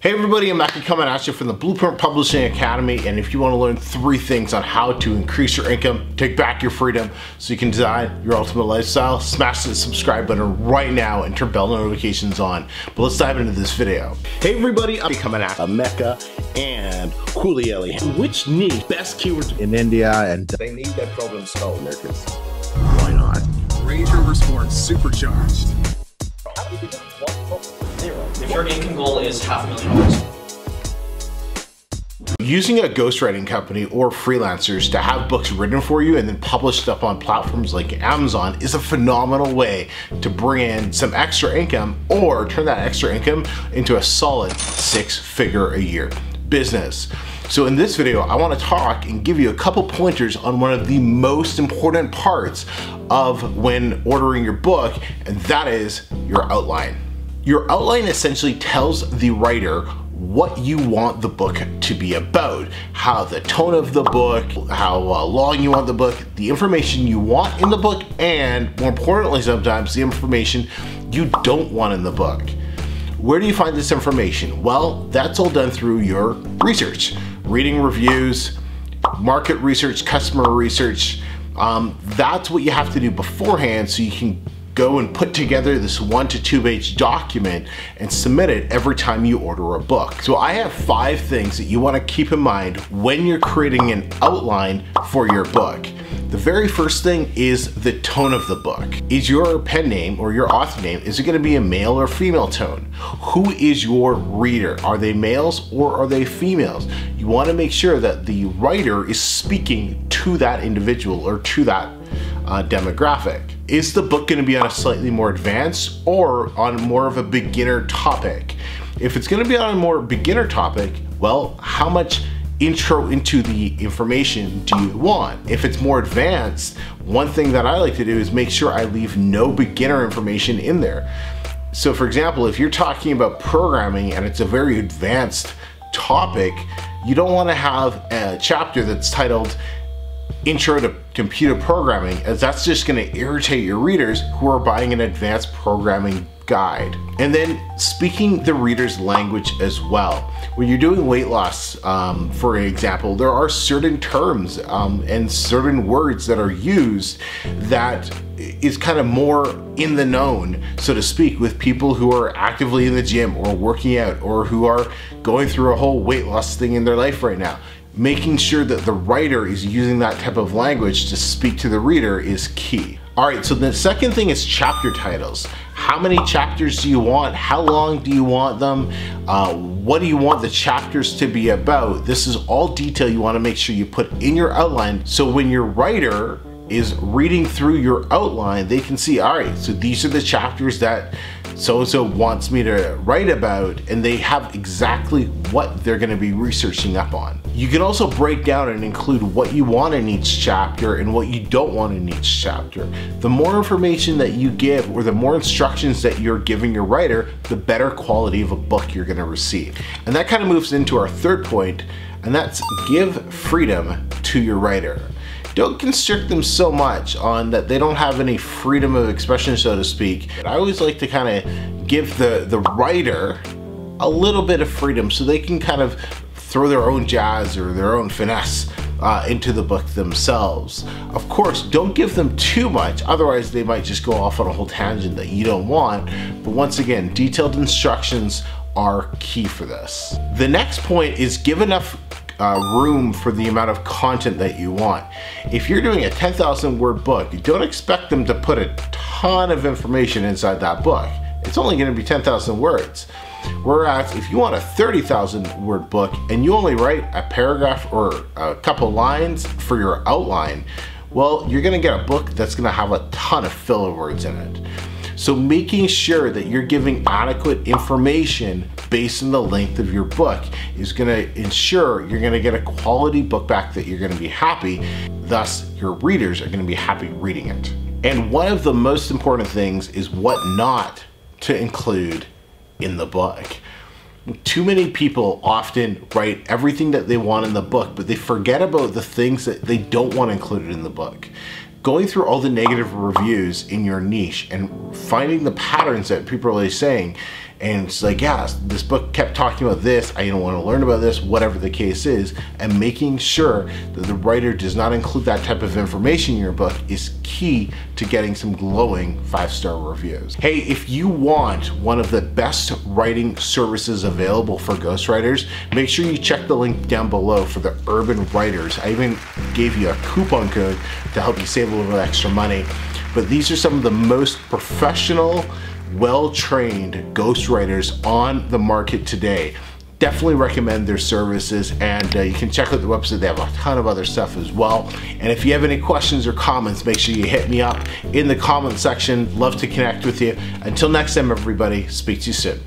Hey everybody, Emeka coming at you from the Blueprint Publishing Academy, and if you want to learn 3 things on how to increase your income, take back your freedom, so you can design your ultimate lifestyle, smash the subscribe button right now and turn bell notifications on. But let's dive into this video. Hey everybody, I'm coming at Emeka and Kulieli. Which niche best keywords in India, and they need that problem solved, Americans. Why not? Range Rover Sport Supercharged. How do you get 1 0? If your income goal is $500,000. Using a ghostwriting company or freelancers to have books written for you and then published up on platforms like Amazon is a phenomenal way to bring in some extra income or turn that extra income into a solid 6-figure a year business. So in this video, I want to talk and give you a couple pointers on one of the most important parts of when ordering your book, and that is your outline. Your outline essentially tells the writer what you want the book to be about, how the tone of the book, how long you want the book, the information you want in the book, and more importantly sometimes the information you don't want in the book. Where do you find this information? Well, that's all done through your research, reading reviews, market research, customer research. That's what you have to do beforehand so you can go and put together this 1 to 2 page document and submit it every time you order a book. So I have 5 things that you want to keep in mind when you're creating an outline for your book. The very first thing is the tone of the book. Is your pen name or your author name, is it going to be a male or female tone? Who is your reader? Are they males or are they females? You want to make sure that the writer is speaking to that individual or to that demographic. Is the book going to be on a slightly more advanced or on more of a beginner topic? If it's going to be on a more beginner topic, well, how much intro into the information do you want? If it's more advanced, one thing that I like to do is make sure I leave no beginner information in there. So for example, if you're talking about programming and it's a very advanced topic, you don't want to have a chapter that's titled Intro to Computer Programming, as that's just going to irritate your readers who are buying an advanced programming guide. And then speaking the reader's language as well. When you're doing weight loss, for example, there are certain terms and certain words that are used that is kind of more in the known, so to speak, with people who are actively in the gym or working out or who are going through a whole weight loss thing in their life right now. Making sure that the writer is using that type of language to speak to the reader is key. All right, so the second thing is chapter titles. How many chapters do you want? How long do you want them? What do you want the chapters to be about? This is all detail you want to make sure you put in your outline, so when your writer is reading through your outline, they can see, all right, so these are the chapters that so-and-so wants me to write about, and they have exactly what they're going to be researching up on. You can also break down and include what you want in each chapter and what you don't want in each chapter. The more information that you give, or the more instructions that you're giving your writer, the better quality of a book you're going to receive. And that kind of moves into our third point, and that's give freedom to your writer. Don't constrict them so much on that they don't have any freedom of expression, so to speak. I always like to kind of give the writer a little bit of freedom so they can kind of throw their own jazz or their own finesse into the book themselves. Of course, don't give them too much, otherwise they might just go off on a whole tangent that you don't want. But once again, detailed instructions are key for this. The next point is give enough room for the amount of content that you want. If you're doing a 10,000 word book, you don't expect them to put a ton of information inside that book. It's only going to be 10,000 words. Whereas if you want a 30,000 word book and you only write a paragraph or a couple lines for your outline, well, you're going to get a book that's going to have a ton of filler words in it. So making sure that you're giving adequate information based on the length of your book is going to ensure you're going to get a quality book back that you're going to be happy. Thus, your readers are going to be happy reading it. And one of the most important things is what not to include in the book. Too many people often write everything that they want in the book, but they forget about the things that they don't want included in the book. Going through all the negative reviews in your niche and finding the patterns that people are saying and it's like, yeah, this book kept talking about this, I don't want to learn about this, whatever the case is, and making sure that the writer does not include that type of information in your book is key to getting some glowing 5-star reviews. Hey, if you want one of the best writing services available for ghostwriters, make sure you check the link down below for the Urban Writers. I even gave you a coupon code to help you save a little extra money. But these are some of the most professional, well-trained ghostwriters on the market today. Definitely recommend their services, and you can check out the website. They have a ton of other stuff as well. And if you have any questions or comments, make sure you hit me up in the comment section. Love to connect with you. Until next time, everybody, speak to you soon.